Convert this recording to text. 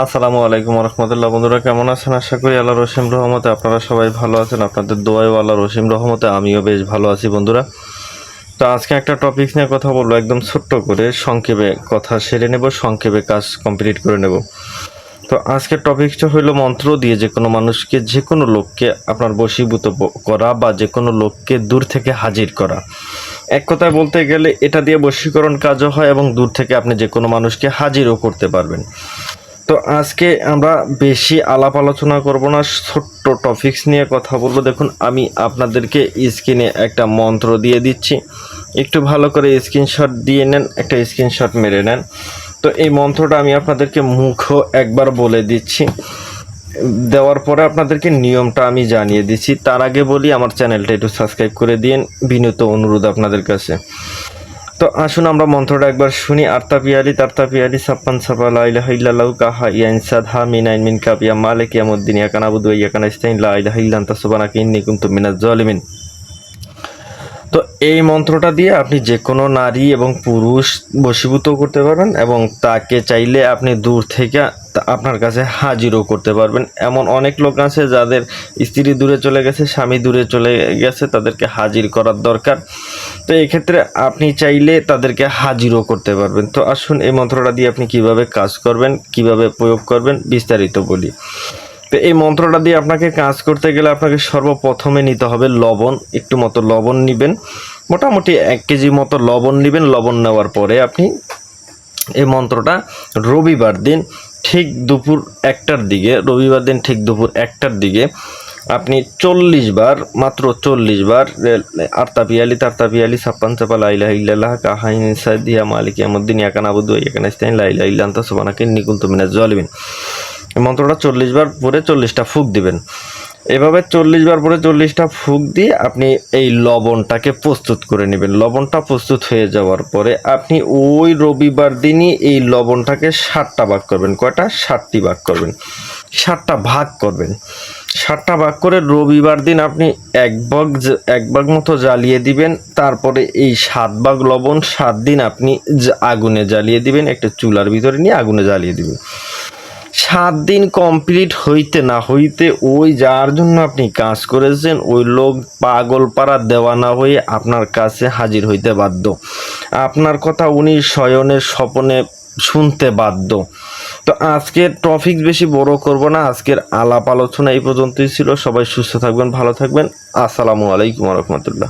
আসসালামু আলাইকুম রহমতুল্লাহ। বন্ধুরা কেমন আছেন? আশা করি আল্লাহর অসীম রহমতে আপনারা সবাই ভালো আছেন। আপনাদের দোয়ায় আল্লাহর অসীম রহমতে আমিও বেশ ভালো আছি বন্ধুরা। তো আজকে একটা টপিক নিয়ে কথা বলবো, একদম ছোট্ট করে সংক্ষেপে কথা সেরে নেব, সংক্ষেপে কাজ কমপ্লিট করে নেব। তো আজকের টপিকটা হইলো মন্ত্র দিয়ে যে কোনো মানুষকে, যে কোনো লোককে আপনার বশীভূত করা বা যে কোনো লোককে দূর থেকে হাজির করা। এক কথায় বলতে গেলে এটা দিয়ে বশীকরণ কাজও হয় এবং দূর থেকে আপনি যে কোনো মানুষকে হাজিরও করতে পারবেন। তো আজকে আমরা বেশি আলাপ আলোচনা করব না, ছোট্ট টপিকস নিয়ে কথা বলবো। দেখুন, আমি আপনাদেরকে স্ক্রিনে একটা মন্ত্র দিয়ে দিচ্ছি, একটু ভালো করে স্ক্রিনশট দিয়ে নেন, একটা স্ক্রিনশট মেরে নেন। তো এই মন্ত্রটা আমি আপনাদেরকে মুখও একবার বলে দিচ্ছি, দেওয়ার পরে আপনাদেরকে নিয়মটা আমি জানিয়ে দিচ্ছি। তার আগে বলি, আমার চ্যানেলটা একটু সাবস্ক্রাইব করে দিন, বিনীত অনুরোধ আপনাদের কাছে। তো আসুন আমরা মন্ত্রটা একবার শুনি। আর্তা পিয়ালি তার্তা পিয়ালি ছাপ্পান ছাপা লা ইলাহা ইল্লাল্লাহু কাহা ইয়াইন সাদহা মিনাইন মিন কাবিয়া মালিক ইয়ামুদ্দিন ইয়াকানা আবুদু ওয়া ইয়াকানা ইস্তাইন লা ইলাহা ইল্লা আনতা সুবহানাকা ইন্নী কুনতু মিনাজ জালিমিন। তো এই মন্ত্রটা দিয়ে আপনি যে কোনো নারী এবং পুরুষ বশীভূত করতে পারবেন এবং তাকে চাইলে আপনি দূর থেকে আপনার কাছে হাজিরও করতে পারবেন। এমন অনেক লোক আছে যাদের স্ত্রী দূরে চলে গেছে, স্বামী দূরে চলে গেছে, তাদেরকে হাজির করার দরকার। তো এক্ষেত্রে আপনি চাইলে তাদেরকে হাজিরও করতে পারবেন। তো আসুন এই মন্ত্রটা দিয়ে আপনি কিভাবে কাজ করবেন, কিভাবে প্রয়োগ করবেন বিস্তারিত বলি। তো এই মন্ত্রটা দিয়ে আপনাকে কাজ করতে গেলে আপনাকে সর্বপ্রথমে নিতে হবে লবণ। একটু মতো লবণ নেবেন, মোটামুটি 1 কেজি মতো লবণ নেবেন। লবণ নেওয়ার পরে আপনি এই মন্ত্রটা রবিবার দিন ঠিক দুপুর 1টার দিকে, রবিবার দিন ঠিক দুপুর 1টার দিকে আপনি 40 বার, মাত্র 40 বার আর্তা পিয়ালি তার্তা পিয়ালি ছাপ্পান চাপা লা ইলাহা ইল্লাল্লাহ কাহাইন সাদিয়া মালিক ইয়ামুদ্দিন ইয়াকানা আবুদু ওয়া ইয়াকানা ইস্তাইন লা ইলাহা ইল্লা আনতা সুবহানাকা ইন্নী কুনতু মিনাজ জালিমিন। এই মন্ত্রটা 40 বার পরে 40টা ফুঁক দিবেন। এভাবে 40 বার পরে 40টা ফুঁক দিয়ে আপনি এই লবণটাকে প্রস্তুত করে নেবেন। লবণটা প্রস্তুত হয়ে যাওয়ার পরে আপনি ওই রবিবার দিনই এই লবণটাকে 7টা ভাগ করবেন। কয়টা? 7টি ভাগ করবেন। 7টা ভাগ করবেন। 7টা ভাগ করে রবিবার দিন আপনি এক ভাগ মতো জ্বালিয়ে দিবেন। তারপরে এই 7 ভাগ লবণ 7 দিন আপনি আগুনে জ্বালিয়ে দিবেন, একটা চুলার ভিতরে নিয়ে আগুনে জ্বালিয়ে দিবেন। 7 দিন কমপ্লিট হইতে না হইতে ওই যার জন্য আপনি কাজ করেছেন ওই লোক পাগল পাড়া দেওয়ানা হয়ে আপনার কাছে হাজির হইতে বাধ্য। আপনার কথা উনি শয়নের স্বপনে শুনতে বাধ্য। তো আজকের টপিক বেশি বড় করব না, আজকের আলাপ আলোচনা এই পর্যন্তই ছিল। সবাই সুস্থ থাকবেন, ভালো থাকবেন। আসসালামু আলাইকুম রহমতুল্লাহ।